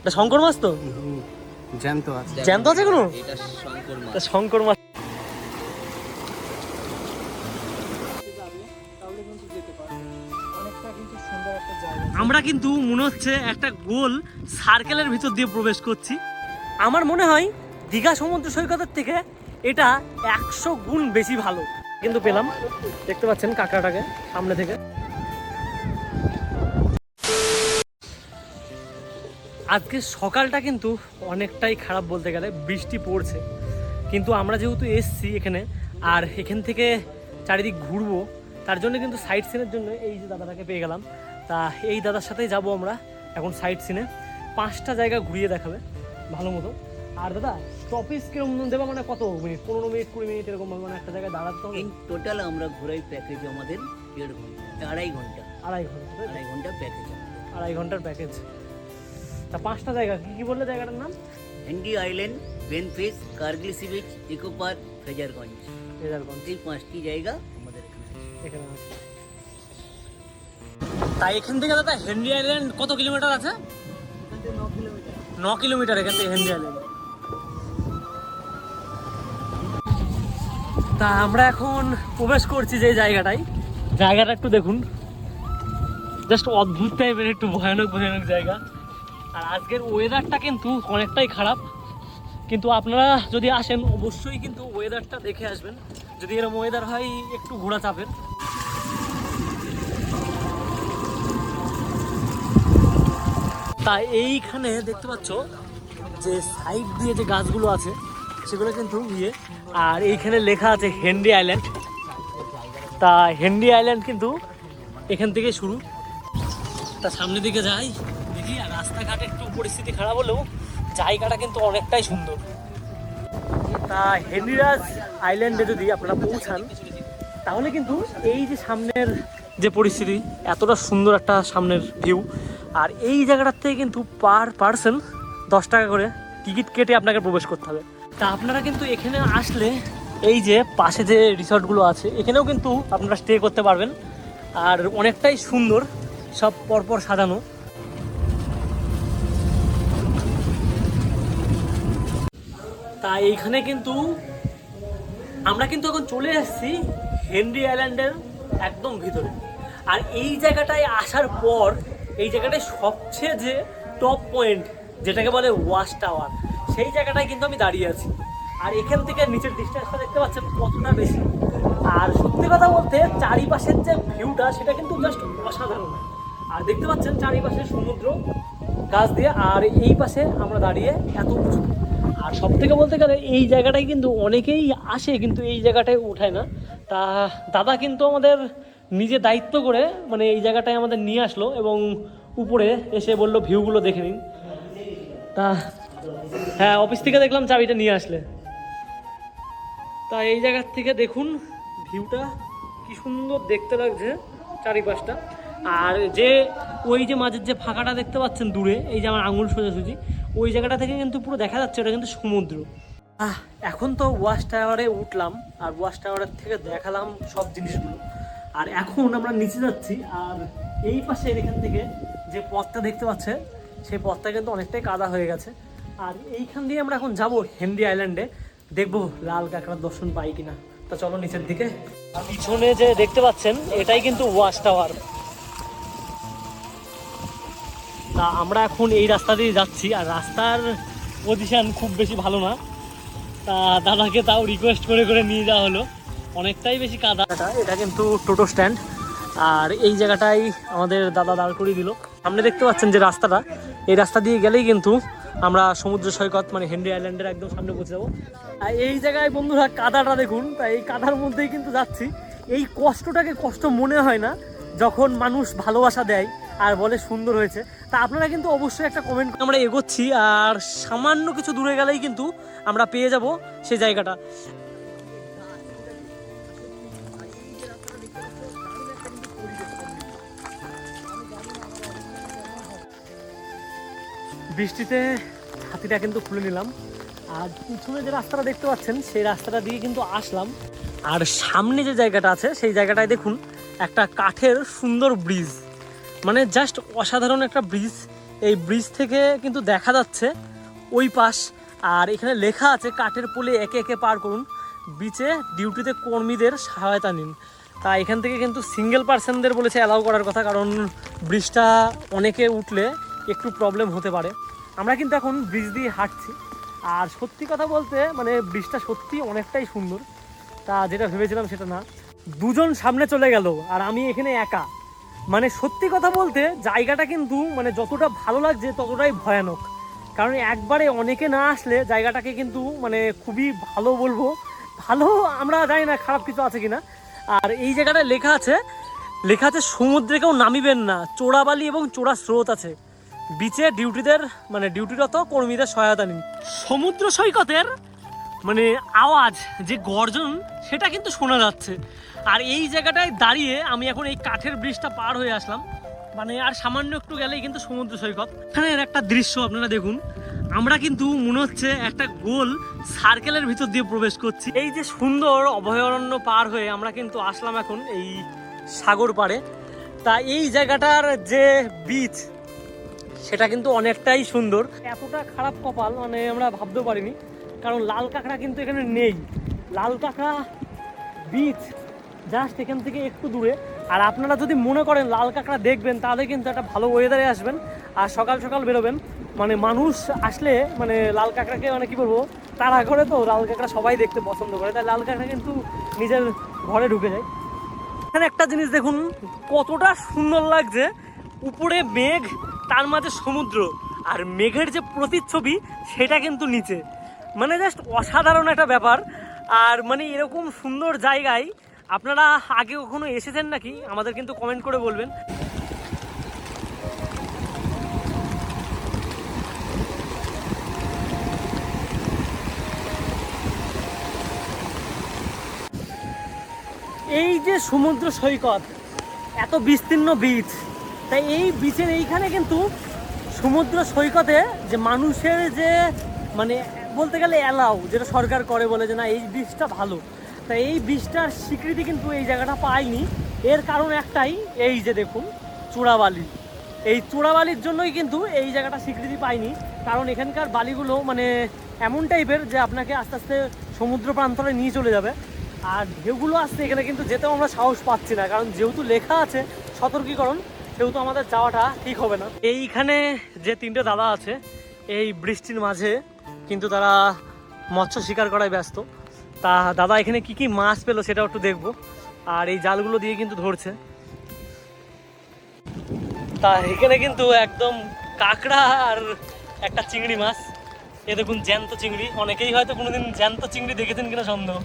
এটা শঙ্কর মাছ তো? জ্যান্ত আছে। জ্যান্ত আছে কোনো? এটা শঙ্কর মাছ। এটা শঙ্কর মাছ। আমরা কিন্তু মনে হচ্ছে একটা গোল সার্কেলের ভিতর দিয়ে প্রবেশ করছি। আমার মনে হয় দীঘা সমুদ্র সৈকতের থেকে এটা 100 গুণ বেশি ভালো কিন্তু পেলাম। দেখতে পাচ্ছেন কাঁকড়াটাকে সামনে থেকে। আজকে সকালটা কিন্তু অনেকটাই খারাপ বলতে গেলে, বৃষ্টি পড়ছে, কিন্তু আমরা যেহেতু এসছি এখানে আর এখান থেকে চারিদিক ঘুরবো, তার জন্য কিন্তু সাইট সিনের জন্য এই যে দাদাটাকে পেয়ে গেলাম। তা এই দাদার সাথেই যাব আমরা এখন সাইট সিনে। 5টা জায়গা ঘুরিয়ে দেখাবে ভালো মতো। আর দাদা স্টপেজ কিরকম দেবা, মানে কত মিনিট, 15 মিনিট 20 মিনিট এরকম, মানে একটা জায়গায় দাঁড়াতে হবে? ইন টোটাল আমরা ঘোরাই প্যাকেজ আমাদের 1.5 ঘন্টা, 2.5 ঘন্টা। 2.5 ঘন্টা? 2.5 ঘন্টা প্যাকেজ। 2.5 ঘন্টার প্যাকেজ। তা 5টা জায়গা কি কি বললে জায়গাটার নাম? হেন্ডি আইল্যান্ড, বেনফিস, Kargil sea beach, eco park, Fraserganj. এই 5টি জায়গা আমাদের এখানে আছে। তাই এখান থেকে দাদা হেনরি আইল্যান্ড কত কিলোমিটার আছে? 9 কিলোমিটার এখান থেকে হেনরি আইল্যান্ড। তা আমরা এখন প্রবেশ করছি যে জায়গাটায়, জায়গাটা একটু দেখুন, জাস্ট অদ্ভুত টাইপের, একটু ভয়ানক ভয়ানক জায়গা। আর আজকের ওয়েদারটা কিন্তু অনেকটাই খারাপ, কিন্তু আপনারা যদি আসেন অবশ্যই কিন্তু ওয়েদারটা দেখে আসবেন। যদি এরকম ওয়েদার হয় একটু ঘোরা চাপের। তা এইখানে দেখতে পাচ্ছ যে সাইড দিয়ে যে গাছগুলো আছে সেগুলো কিন্তু ইয়ে, আর এইখানে লেখা আছে হেনরি আইল্যান্ড। তা হেনরি আইল্যান্ড কিন্তু এখান থেকে শুরু। তা সামনের দিকে যাই দেখি। আর রাস্তাঘাট একটু পরিস্থিতি খারাপ হলেও জায়গাটা কিন্তু অনেকটাই সুন্দর। তা হেনরিরাজ আইল্যান্ডে যদি আপনারা পৌঁছান তাহলে কিন্তু এই যে সামনের যে পরিস্থিতি, এতটা সুন্দর একটা সামনের ভিউ, আর এই জায়গাটার থেকে কিন্তু পার পার্সন 10 টাকা করে টিকিট কেটে আপনাকে প্রবেশ করতে হবে। তা আপনারা কিন্তু এখানে আসলে এই যে পাশে যে রিসর্টগুলো আছে এখানেও কিন্তু আপনারা স্টে করতে পারবেন, আর অনেকটাই সুন্দর, সব পরপর সাজানো। তা এইখানে কিন্তু আমরা কিন্তু এখন চলে এসেছি হেনরি আইল্যান্ডের একদম ভিতরে। আর এই জায়গাটায় আসার পর এই জায়গাটায় সবচেয়ে যে টপ পয়েন্ট, যেটাকে বলে ওয়াচ টাওয়ার, সেই জায়গাটায় কিন্তু আমি দাঁড়িয়ে আছি। আর এখান থেকে নিচের ডিস্টেন্সটা দেখতে পাচ্ছেন কতটা বেশি। আর সত্যি কথা বলতে চারিপাশের যে ভিউটা সেটা কিন্তু জাস্ট অসাধারণ। আর দেখতে পাচ্ছেন চারিপাশে সমুদ্র গাছ দিয়ে, আর এই পাশে আমরা দাঁড়িয়ে এত উঁচু। আর সব থেকে বলতে গেলে এই জায়গাটায় কিন্তু অনেকেই আসে কিন্তু এই জায়গাটায় উঠায় না। তা দাদা কিন্তু আমাদের নিজে দায়িত্ব করে মানে এই জায়গাটায় আমাদের নিয়ে আসলো এবং উপরে এসে বললো ভিউগুলো দেখে নিন। তা হ্যাঁ, অফিস থেকে দেখলাম চাবিটা নিয়ে আসলে। তা এই জায়গার থেকে দেখুন ভিউটা কি সুন্দর দেখতে লাগছে চারিপাশটা। আর যে ওই যে মাঝের যে ফাঁকাটা দেখতে পাচ্ছেন দূরে, এই যে আমার আঙুল সোজাসুজি, ওই জায়গাটা থেকে কিন্তু পুরো দেখা যাচ্ছে ওটা কিন্তু সমুদ্র। এখন তো ওয়াচ টাওয়ারে উঠলাম আর ওয়াচ টাওয়ারের থেকে দেখালাম সব জিনিসগুলো। আর এখন আমরা নিচে যাচ্ছি, আর এই পাশে এখান থেকে যে পথটা দেখতে পাচ্ছেন সেই পথটা কিন্তু অনেকটাই কাদা হয়ে গেছে। আর এইখান দিয়ে আমরা এখন যাব হেনরি আইল্যান্ডে, দেখবো লাল কাঁকড়ার দর্শন পাই কিনা। তা চলো নিচের দিকে। পিছনে যে দেখতে পাচ্ছেন এটাই কিন্তু ওয়াচ টাওয়ার। তা আমরা এখন এই রাস্তা দিয়ে যাচ্ছি, আর রাস্তার পজিশন খুব বেশি ভালো না। তা দাদাকে তাও রিকোয়েস্ট করে করে নিয়ে যাওয়া হলো, অনেকটাই বেশি কাদা। এটা কিন্তু টোটো স্ট্যান্ড, আর এই জায়গাটাই আমাদের দাদা দাঁড় করিয়ে দিল। সামনে দেখতে পাচ্ছেন যে রাস্তাটা, এই রাস্তা দিয়ে গেলেই কিন্তু আমরা সমুদ্র সৈকত মানে হেনরি আইল্যান্ডের একদম সামনে পৌঁছে যাবো। আর এই জায়গায় বন্ধুরা কাদাটা দেখুন, তাই এই কাদার মধ্যেই কিন্তু যাচ্ছি। এই কষ্টটাকে কষ্ট মনে হয় না যখন মানুষ ভালোবাসা দেয় আর বলে সুন্দর হয়েছে। তা আপনারা কিন্তু অবশ্যই একটা কমেন্ট করে। আমরা এগোচ্ছি আর সামান্য কিছু দূরে গেলেই কিন্তু আমরা পেয়ে যাব সেই জায়গাটা। বৃষ্টিতে ছাতিটা কিন্তু খুলে নিলাম, আর পিছনে যে রাস্তাটা দেখতে পাচ্ছেন সেই রাস্তাটা দিয়ে কিন্তু আসলাম। আর সামনে যে জায়গাটা আছে সেই জায়গাটায় দেখুন একটা কাঠের সুন্দর ব্রিজ, মানে জাস্ট অসাধারণ একটা ব্রিজ। এই ব্রিজ থেকে কিন্তু দেখা যাচ্ছে ওই পাশ। আর এখানে লেখা আছে কাঠের পোলে একে একে পার করুন, বিচে ডিউটিতে কর্মীদের সহায়তা নিন। তা এখান থেকে কিন্তু সিঙ্গেল পার্সনদের বলেছে অ্যালাউ করার কথা, কারণ ব্রিজটা অনেকে উঠলে একটু প্রবলেম হতে পারে। আমরা কিন্তু এখন ব্রিজ দিয়ে হাঁটছি, আর সত্যি কথা বলতে মানে ব্রিজটা সত্যি অনেকটাই সুন্দর। তা যেটা ভেবেছিলাম সেটা না, দুজন সামনে চলে গেল আর আমি এখানে একা। মানে সত্যি কথা বলতে জায়গাটা কিন্তু মানে যতটা ভালো লাগছে ততটাই ভয়ানক, কারণ একবারে অনেকে না আসলে জায়গাটাকে কিন্তু মানে খুবই ভালো বলবো। ভালো আমরা জানি না খারাপ কিছু আছে কিনা। আর এই জায়গাটায় লেখা আছে সমুদ্রে কেউ নামিবেন না, চোরাবালি এবং চোরা স্রোত আছে, বিচে ডিউটিদের মানে ডিউটিরত কর্মীদের সহায়তা নিন। সমুদ্র সৈকতের মানে আওয়াজ যে গর্জন সেটা কিন্তু শোনা যাচ্ছে। আর এই জায়গাটায় দাঁড়িয়ে আমি এখন এই কাঠের ব্রিজটা পার হয়ে আসলাম, মানে আর সামান্য একটু গেলেই কিন্তু সমুদ্র সৈকত। এখানের একটা দৃশ্য আপনারা দেখুন, আমরা কিন্তু মনে হচ্ছে একটা গোল সার্কেলের ভিতর দিয়ে প্রবেশ করছি। এই যে সুন্দর অভয়ারণ্য পার হয়ে আমরা কিন্তু আসলাম এখন এই সাগর পাড়ে। তা এই জায়গাটার যে বিচ সেটা কিন্তু অনেকটাই সুন্দর। এতটা খারাপ কপাল মানে আমরা ভাবতেও পারিনি, কারণ লাল কাঁকড়া কিন্তু এখানে নেই। লাল কাঁকড়া বিচ জাস্ট এখান থেকে একটু দূরে। আর আপনারা যদি মনে করেন লাল কাঁকড়া দেখবেন তাহলে কিন্তু একটা ভালো ওয়েদারে আসবেন আর সকাল সকাল বেরোবেন। মানে মানুষ আসলে মানে লাল কাঁকড়াকে মানে কি বলবো তাড়া করে, তো লাল কাঁকড়া সবাই দেখতে পছন্দ করে, তাই লাল কাঁকড়া কিন্তু নিজের ঘরে ঢুকে যায়। এখানে একটা জিনিস দেখুন কতটা সুন্দর লাগছে, উপরে মেঘ তার মাঝে সমুদ্র, আর মেঘের যে প্রতিচ্ছবি সেটা কিন্তু নিচে, মানে জাস্ট অসাধারণ একটা ব্যাপার। আর মানে এরকম সুন্দর জায়গায় আপনারা আগে কখনো এসেছেন নাকি আমাদের কিন্তু কমেন্ট করে বলবেন। এই যে সমুদ্র সৈকত, এত বিস্তীর্ণ বিচ, তাই এই বিচের এইখানে কিন্তু সমুদ্র সৈকতে যে মানুষের যে মানে বলতে গেলে অ্যালাউ যেটা সরকার করে, বলে যে না এই বিচটা ভালো, তাই এই বিচটার স্বীকৃতি কিন্তু এই জায়গাটা পায়নি। এর কারণ একটাই, এই যে দেখুন চোরাবালি। এই চোরাবালির জন্যই কিন্তু এই জায়গাটা স্বীকৃতি পায়নি, কারণ এখানকার বালিগুলো মানে এমন টাইপের যে আপনাকে আস্তে আস্তে সমুদ্র প্রান্তরে নিয়ে চলে যাবে। আর ঢেউগুলো আসছে এখানে কিন্তু যেতেও আমরা সাহস পাচ্ছি না, কারণ যেহেতু লেখা আছে সতর্কীকরণ সেহেতু আমাদের যাওয়াটা ঠিক হবে না। এইখানে যে তিনটে দাদা আছে এই বৃষ্টির মাঝে কিন্তু তারা মৎস্য শিকার করায় ব্যস্ত। তা দাদা এখানে কি কি মাছ পেলো সেটাও একটু দেখবো, আর এই জালগুলো দিয়ে কিন্তু ধরছে। তা এখানে কিন্তু একদম কাঁকড়া আর একটা চিংড়ি মাছ, এ দেখুন জ্যান্ত চিংড়ি। অনেকেই হয়তো কোনোদিন জ্যান্ত চিংড়ি দেখেছেন কিনা সন্দেহ।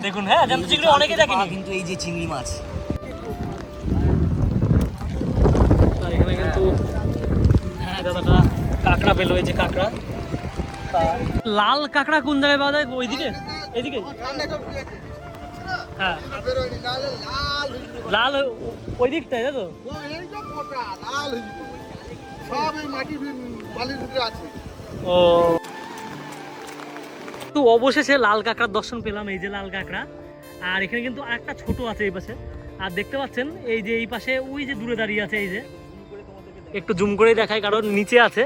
দেখুন হ্যাঁ জ্যান্ত চিংড়ি অনেকেই দেখেনি, কিন্তু এই যে চিংড়ি মাছ এখানে কিন্তু হ্যাঁ দাদাটা কাঁকড়া পেলো, এই যে কাঁকড়া। লাল কাঁকড়া কোন জায়গায় পাওয়া যায়? ওইদিকে এদিকে হ্যাঁ লাল ওই দিকটায় তাই তো। ও তো অবশেষে লাল কাঁকড়ার দর্শন পেলাম, এই যে লাল কাঁকড়া। আর এখানে কিন্তু আরেকটা ছোট আছে এই পাশে, আর দেখতে পাচ্ছেন এই যে এই পাশে ওই যে দূরে দাঁড়িয়ে আছে, এই যে একটু জুম করে দেখায় কারণ নিচে আছে।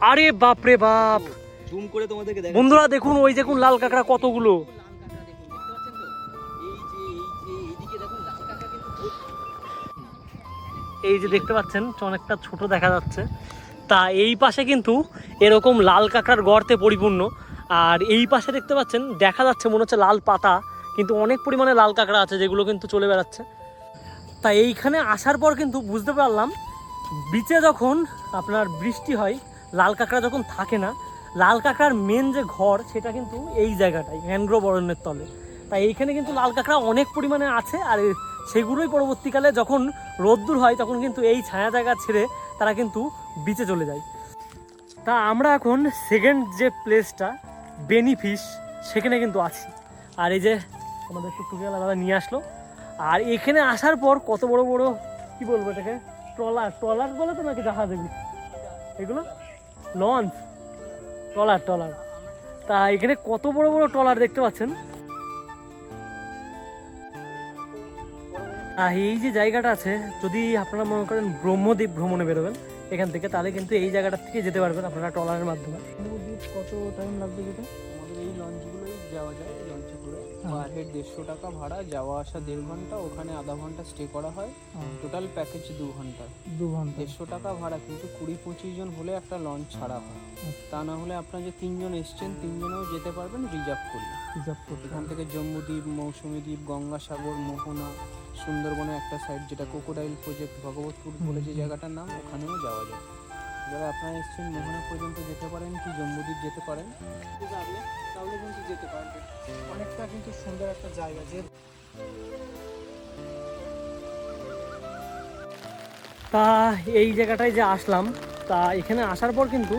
আরে বাপ রে বাপ, জুম করে তোমাদেরকে দেখাচ্ছি। বন্ধুরা দেখুন ওই দেখুন লাল কাঁকড়া কতগুলো। এই যে দেখতে পাচ্ছেন অনেকটা ছোট দেখা যাচ্ছে। তা এই পাশে কিন্তু এরকম লাল কাঁকড়ার গর্তে পরিপূর্ণ, আর এই পাশে দেখতে পাচ্ছেন দেখা যাচ্ছে মনে হচ্ছে লাল পাতা, কিন্তু অনেক পরিমাণে লাল কাঁকড়া আছে যেগুলো কিন্তু চলে বেড়াচ্ছে। তা এইখানে আসার পর কিন্তু বুঝতে পারলাম বিচে যখন আপনার বৃষ্টি হয় লাল কাঁকড়া যখন থাকে না, লাল কাঁকড়ার মেন যে ঘর সেটা কিন্তু এই জায়গাটাই ম্যানগ্রোভ অরণ্যের তলে। তাই এইখানে কিন্তু লাল কাঁকড়া অনেক পরিমাণে আছে, আর সেগুলোই পরবর্তীকালে যখন রোদ্দুর হয় তখন কিন্তু এই ছায়া জায়গা ছেড়ে তারা কিন্তু বিচে চলে যায়। তা আমরা এখন সেকেন্ড যে প্লেসটা বেনিফিশ সেখানে কিন্তু আছি। আর এই যে আমাদের টুকটুকিওয়ালা দাদা নিয়ে আসলো, আর এখানে আসার পর কত বড় বড় কি বলবো এটাকে, ট্রলার বলে তো নাকি জাহাজ, এগুলো লঞ্চ, ট্রলার। তা এখানে কত বড় বড় ট্রলার দেখতে পাচ্ছেন। এই যে জায়গাটা আছে, যদি আপনারা মনে করেন ব্রহ্মদ্বীপ ভ্রমণে বেরোবেন এখান থেকে, তাহলে কিন্তু এই জায়গাটার থেকে যেতে পারবেন আপনারা ট্রলারের মাধ্যমে। কত টাইম লাগবে যেটা? আমাদের এই লঞ্চগুলোই যাওয়া যায়, লঞ্চে করে পার হেড 150 টাকা ভাড়া, যাওয়া আসা 1.5 ঘন্টা, ওখানে আধা ঘন্টা স্টে করা হয়, টোটাল প্যাকেজ 2 ঘন্টা। 2 ঘন্টা 150 টাকা ভাড়া, কিন্তু 20-25 জন হলে একটা লঞ্চ ছাড়া হয়। তা না হলে আপনার যে 3 জন এসছেন 3 জনেও যেতে পারবেন রিজার্ভ করলে। এখান থেকে জম্বুদ্বীপ, মৌসুমী দ্বীপ, গঙ্গাসাগর, মোহনা, সুন্দরবনে একটা সাইড যেটা ক্রোকোডাইল প্রজেক্ট, ভগবতপুর বলে যে জায়গাটার নাম, ওখানেও যাওয়া যায়। যারা আপনারা এসছেন মোহনা পর্যন্ত যেতে পারেন, কি জম্বুদ্বীপ যেতে পারেন, যাবে তাহলে কিন্তু যেতে পারবেন। অনেকটা কিন্তু সুন্দর একটা জায়গা। যে তা এই জায়গাটায় যে আসলাম, তা এখানে আসার পর কিন্তু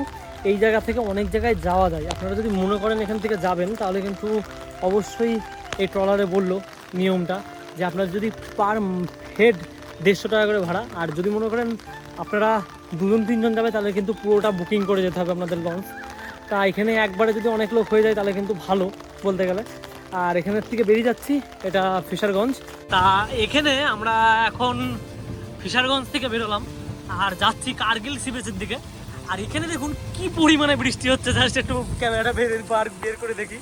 এই জায়গা থেকে অনেক জায়গায় যাওয়া যায়। আপনারা যদি মনে করেন এখান থেকে যাবেন, তাহলে কিন্তু অবশ্যই এই ট্রলারে বললো নিয়মটা যে আপনার যদি পার হেড 150 টাকা করে ভাড়া, আর যদি মনে করেন আপনারা 2-3 জন যাবে, তাহলে কিন্তু পুরোটা বুকিং করে যেতে হবে আপনাদের লঞ্চ। তা এখানে একবারে যদি অনেক লোক হয়ে যায় তাহলে কিন্তু ভালো বলতে গেলে। আর এখানের থেকে বেরিয়ে যাচ্ছি, এটা ফিশারগঞ্জ। তা এখানে আমরা এখন ফিশারগঞ্জ থেকে বেরোলাম আর যাচ্ছি কার্গিল সি বিচের দিকে। আর এখানে দেখুন কি পরিমাণে বৃষ্টি হচ্ছে, জাস্ট একটু ক্যামেরাটা বের করে দেখি।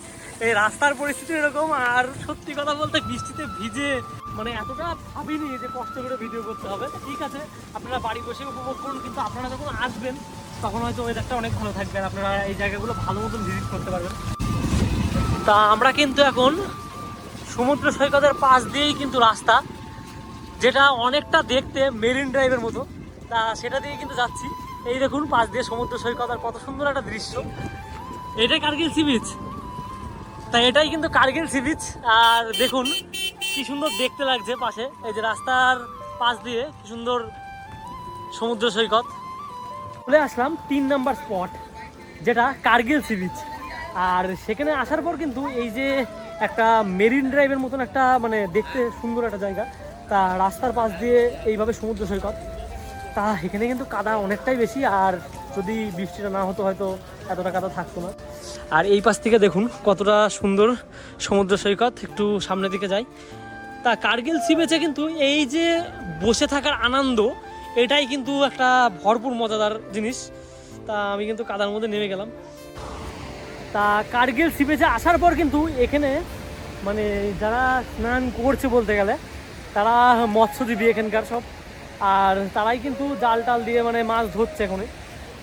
এই রাস্তার পরিস্থিতি এরকম, আর সত্যি কথা বলতে বৃষ্টিতে ভিজে মানে এতটা ভাবিনি যে কষ্ট করে ভিডিও করতে হবে। ঠিক আছে, আপনারা বাড়ি বসে উপভোগ করুন, কিন্তু আপনারা যখন আসবেন তখন হয়তো ওয়েদারটা অনেক ভালো থাকবে আর আপনারা এই জায়গাগুলো ভালো মতন ভিজিট করতে পারবেন। তা আমরা কিন্তু এখন সমুদ্র সৈকতের পাশ দিয়েই কিন্তু রাস্তা, যেটা অনেকটা দেখতে মেরিন ড্রাইভের মতো, তা সেটা দিয়ে কিন্তু যাচ্ছি। এই দেখুন পাশ দিয়ে সমুদ্র সৈকত, আর কত সুন্দর একটা দৃশ্য। এটাই কার্গিল সি বিচ, তা এটাই কিন্তু কার্গিল সি বিচ। আর দেখুন কি সুন্দর দেখতে লাগছে পাশে, এই যে রাস্তার পাশ দিয়ে কি সুন্দর সমুদ্র সৈকত। চলে আসলাম 3 নাম্বার স্পট, যেটা কার্গিল সি বিচ। আর সেখানে আসার পর কিন্তু এই যে একটা মেরিন ড্রাইভের মতন একটা মানে দেখতে সুন্দর একটা জায়গা, তা রাস্তার পাশ দিয়ে এইভাবে সমুদ্র সৈকত। তা এখানে কিন্তু কাদা অনেকটাই বেশি, আর যদি বৃষ্টিটা না হতো হয়তো এতটা কাদা থাকতো না। আর এই পাশ থেকে দেখুন কতটা সুন্দর সমুদ্র সৈকত। একটু সামনের দিকে যাই। তা কার্গিল সি বিচে কিন্তু এই যে বসে থাকার আনন্দ, এটাই কিন্তু একটা ভরপুর মজাদার জিনিস। তা আমি কিন্তু কাদার মধ্যে নেমে গেলাম। তা কার্গিল সি বিচে আসার পর কিন্তু এখানে মানে যারা স্নান করছে বলতে গেলে, তারা মৎস্যজীবী এখানকার সব, আর তারাই কিন্তু জাল টাল দিয়ে মানে মাছ ধরছে এখানে।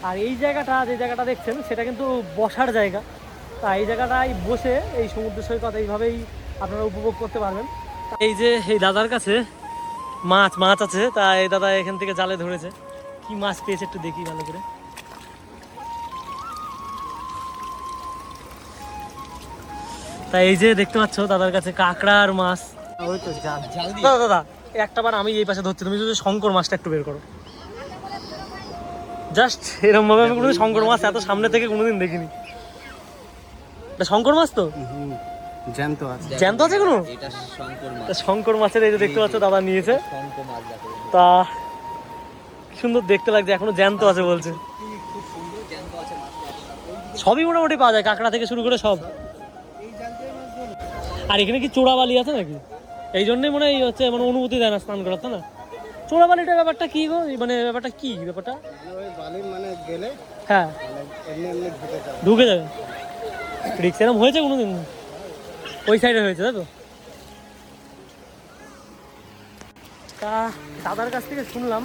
আর এই জায়গাটা, যে জায়গাটা দেখছেন, সেটা কিন্তু বসার জায়গা। তা এই জায়গাটায় বসে এই সমুদ্র সৈকত এইভাবেই আপনারা উপভোগ করতে পারবেন। এই যে এই দাদার কাছে মাছ আছে, তা এই দাদা এখান থেকে জালে ধরেছে। কি মাছ পেয়েছে একটু দেখি ভালো করে। তা এই যে দেখতে পাচ্ছ দাদার কাছে কাঁকড়া আর মাছ। ওই তো জাল দাদা দাদা একটা বার আমি এই পাশে ধরছি, তুমি যদি শঙ্কর মাছটা একটু বের করো। জাস্ট এরকম ভাবে আমি কোনোদিন শঙ্কর মাছ এত সামনে থেকে কোনোদিন দেখিনি। এটা শঙ্কর মাছ তো? জ্যান্ত আছে। জ্যান্ত আছে কোনো? তা শঙ্কর মাছের এই যে দেখতে পাচ্ছ দাদা নিয়েছে। তা কি সুন্দর দেখতে লাগছে, এখনো জ্যান্ত আছে বলছে। সবই মোটামুটি পাওয়া যায়, কাঁকড়া থেকে শুরু করে সব। আর এখানে কি চোরাবালি আছে নাকি? এই জন্যই মনে হয় হচ্ছে মানে অনুমতি দেয় না স্নান করার, তাই না? চোরাবালিটার ব্যাপারটা কি গো, মানে ব্যাপারটা কি ব্যাপারটা? মানে গেলে হ্যাঁ ঢুকে যাবে। রিক্স এরকম হয়েছে কোনোদিন? ওই সাইডে হয়েছে তাই তো? তা দাদার কাছ থেকে শুনলাম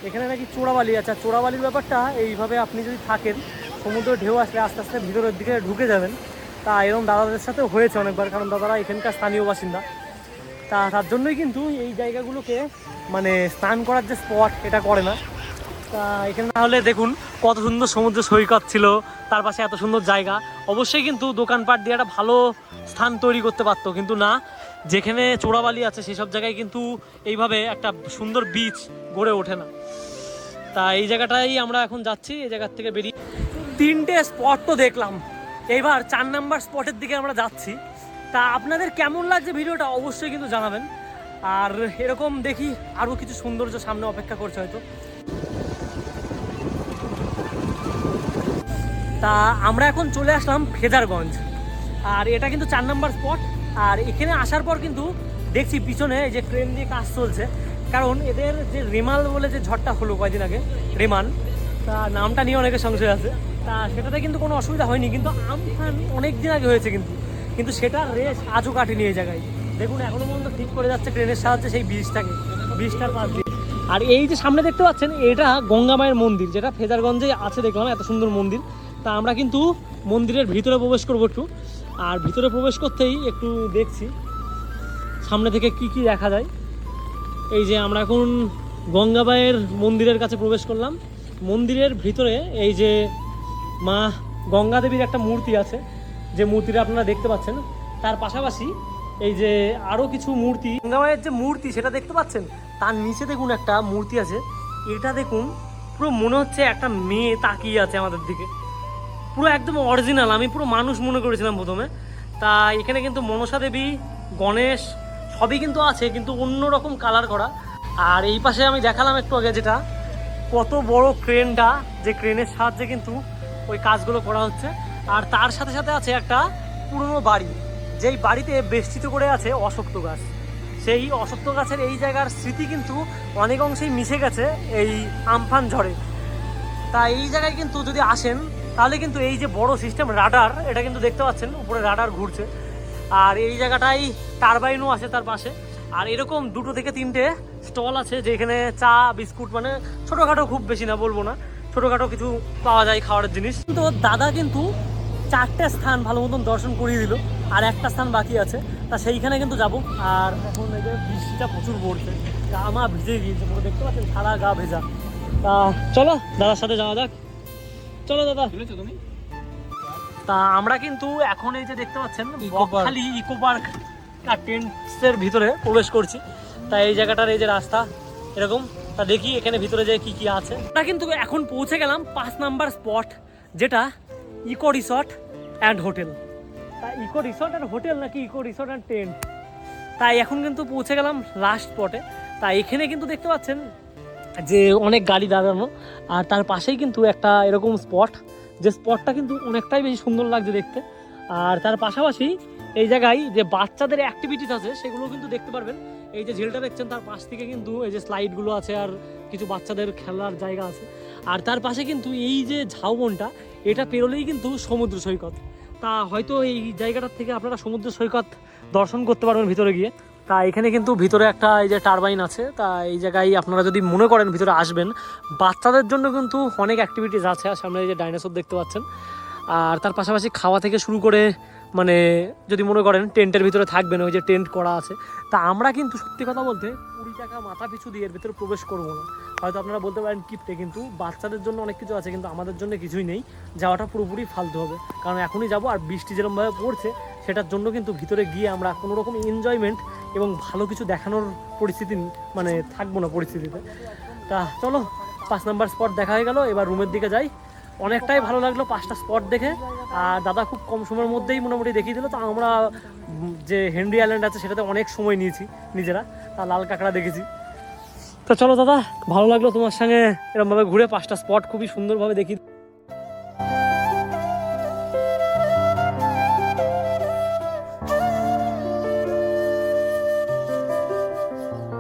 এখানে নাকি চোরাবালি আছে। আর চোরাবালির ব্যাপারটা এইভাবে, আপনি যদি থাকেন সমুদ্র ঢেউ আসলে আস্তে আস্তে ভিতরের দিকে ঢুকে যাবেন। তা এরকম দাদাদের সাথেও হয়েছে অনেকবার, কারণ দাদারা এখানকার স্থানীয় বাসিন্দা। তা তার জন্যই কিন্তু এই জায়গাগুলোকে মানে স্নান করার যে স্পট, এটা করে না। তা এখানে তাহলে দেখুন কত সুন্দর সমুদ্র সৈকত ছিল, তার পাশে এত সুন্দর জায়গা। অবশ্যই কিন্তু দোকানপাট দিয়ে একটা ভালো স্থান তৈরি করতে পারতো, কিন্তু না, যেখানে চোরাবালি আছে সেসব জায়গায় কিন্তু এইভাবে একটা সুন্দর বিচ গড়ে ওঠে না। তা এই জায়গাটাই আমরা এখন যাচ্ছি। এই জায়গার থেকে বেরিয়ে 3টে স্পট তো দেখলাম, এবার 4 নাম্বার স্পটের দিকে আমরা যাচ্ছি। তা আপনাদের কেমন লাগছে ভিডিওটা অবশ্যই কিন্তু জানাবেন। আর এরকম দেখি আরও কিছু সৌন্দর্য সামনে অপেক্ষা করছে হয়তো। তা আমরা এখন চলে আসলাম ফেজারগঞ্জ, আর এটা কিন্তু 4 নাম্বার স্পট। আর এখানে আসার পর কিন্তু দেখছি পিছনে এই যে ট্রেন দিয়ে কাজ চলছে, কারণ এদের যে রেমাল বলে যে ঝড়টা হলো কয়েকদিন আগে, রেমান, তা নামটা নিয়ে অনেকের সংশয় আছে, তা সেটাতে কিন্তু কোনো অসুবিধা হয়নি, কিন্তু আমফান অনেক দিন আগে হয়েছে কিন্তু সেটার রেস আজও কাটেনি এই জায়গায়। দেখুন এখনো পর্যন্ত ঠিক করে যাচ্ছে ট্রেনের সাহায্যে সেই ব্রিজটার পাশ দিয়ে। আর এই যে সামনে দেখতে পাচ্ছেন এটা গঙ্গা মায়ের মন্দির, যেটা ফেজারগঞ্জে আছে, দেখলাম এত সুন্দর মন্দির। তা আমরা কিন্তু মন্দিরের ভিতরে প্রবেশ করবো একটু, আর ভিতরে প্রবেশ করতেই একটু দেখছি সামনে থেকে কি কি দেখা যায়। এই যে আমরা এখন গঙ্গাবাইয়ের মন্দিরের কাছে প্রবেশ করলাম। মন্দিরের ভিতরে এই যে মা গঙ্গা দেবীর একটা মূর্তি আছে, যে মূর্তিটা আপনারা দেখতে পাচ্ছেন। তার পাশাপাশি এই যে আরও কিছু মূর্তি, গঙ্গাবাইয়ের যে মূর্তি সেটা দেখতে পাচ্ছেন, তার নিচে দেখুন একটা মূর্তি আছে। এটা দেখুন পুরো মনে হচ্ছে একটা মেয়ে তাকিয়ে আছে আমাদের দিকে, পুরো একদম অরিজিনাল। আমি পুরো মানুষ মনে করেছিলাম প্রথমে। তা এখানে কিন্তু মনসা দেবী, গণেশ সবই কিন্তু আছে, কিন্তু অন্যরকম কালার করা। আর এই পাশে আমি দেখালাম একটু আগে যেটা, কত বড় ক্রেনটা, যে ক্রেনের সাহায্যে কিন্তু ওই কাজগুলো করা হচ্ছে। আর তার সাথে সাথে আছে একটা পুরনো বাড়ি, যেই বাড়িতে বেষ্টিত করে আছে অশোক গাছ। সেই অশোক গাছের এই জায়গার স্মৃতি কিন্তু অনেক অংশেই মিশে গেছে এই আমফান ঝড়ে। তা এই জায়গায় কিন্তু যদি আসেন তাহলে কিন্তু এই যে বড় সিস্টেম রাডার, এটা কিন্তু দেখতে পাচ্ছেন উপরে রাডার ঘুরছে। আর এই জায়গাটাই টারবাইনও আছে তার পাশে। আর এরকম 2 থেকে 3টে স্টল আছে, যেখানে চা বিস্কুট, মানে ছোটোখাটো, খুব বেশি না বলবো না, ছোটোখাটো কিছু পাওয়া যায় খাওয়ার জিনিস। তো দাদা কিন্তু 4টে স্থান ভালো মতন দর্শন করিয়ে দিল, আর একটা স্থান বাকি আছে, তা সেইখানে কিন্তু যাব। আর এখন এই যে বৃষ্টিটা প্রচুর পড়ছে, আমার ভিজে গিয়েছে পুরো, দেখতে পাচ্ছেন সারা গা ভেজা। তা চলো দাদার সাথে যাওয়া যাক, চলো দাদা। তা আমরা কিন্তু এখন এই যে দেখতে পাচ্ছেন বকখালি ইকো পার্ক আর টেন্টসের ভিতরে প্রবেশ করছি। তা এই জায়গাটার এই যে রাস্তা এরকম, তা দেখি এখানে ভিতরে যে কি কি আছে। আমরা কিন্তু এখন পৌঁছে গেলাম 5 নাম্বার স্পট, যেটা ইকো রিসর্ট অ্যান্ড হোটেল। তা ইকো রিসর্ট অ্যান্ড হোটেল নাকি ইকো রিসর্ট অ্যান্ড টেন্ট, তাই এখন কিন্তু পৌঁছে গেলাম লাস্ট স্পটে। তা এখানে কিন্তু দেখতে পাচ্ছেন যে অনেক গাড়ি দাঁড়ানো, আর তার পাশেই কিন্তু একটা এরকম স্পট, যে স্পটটা কিন্তু অনেকটাই বেশি সুন্দর লাগছে দেখতে। আর তার পাশাপাশি এই জায়গায় যে বাচ্চাদের অ্যাক্টিভিটিস আছে সেগুলো কিন্তু দেখতে পারবেন। এই যে ঝিলটা দেখছেন তার পাশ থেকে কিন্তু এই যে স্লাইডগুলো আছে, আর কিছু বাচ্চাদের খেলার জায়গা আছে। আর তার পাশে কিন্তু এই যে ঝাউবনটা, এটা পেরোলেই কিন্তু সমুদ্র সৈকত। তা হয়তো এই জায়গাটার থেকে আপনারা সমুদ্র সৈকত দর্শন করতে পারবেন ভিতরে গিয়ে। তা এখানে কিন্তু ভিতরে একটা এই যে টারবাইন আছে, তা এই জায়গায় আপনারা যদি মনে করেন ভিতরে আসবেন, বাচ্চাদের জন্য কিন্তু অনেক অ্যাক্টিভিটিস আছে। আর সামনে এই যে ডাইনোসর দেখতে পাচ্ছেন। আর তার পাশাপাশি খাওয়া থেকে শুরু করে, মানে যদি মনে করেন টেন্টের ভিতরে থাকবেন, ওই যে টেন্ট করা আছে। তা আমরা কিন্তু সত্যি কথা বলতে 20 টাকা মাথা পিছু দিয়ে এর ভিতরে প্রবেশ করবো না। হয়তো আপনারা বলতে পারেন কিপটে, কিন্তু বাচ্চাদের জন্য অনেক কিছু আছে, কিন্তু আমাদের জন্য কিছুই নেই। যাওয়াটা পুরোপুরি ফালতু হবে, কারণ এখনই যাবো, আর বৃষ্টি যেরকমভাবে পড়ছে সেটার জন্য কিন্তু ভিতরে গিয়ে আমরা কোনো রকম এনজয়মেন্ট এবং ভালো কিছু দেখানোর পরিস্থিতি, মানে থাকবো না পরিস্থিতিতে। তা চলো 5 নাম্বার স্পট দেখা হয়ে গেল, এবার রুমের দিকে যাই। অনেকটাই ভালো লাগলো 5টা স্পট দেখে, আর দাদা খুব কম সময়ের মধ্যেই মোটামুটি দেখিয়ে দিল। তো আমরা যে হেনরি আইল্যান্ড আছে সেটাতে অনেক সময় নিয়েছি নিজেরা, তা লাল কাঁকড়া দেখেছি। তো চলো দাদা, ভালো লাগলো তোমার সঙ্গে এরকমভাবে ঘুরে 5টা স্পট খুবই সুন্দরভাবে দেখি।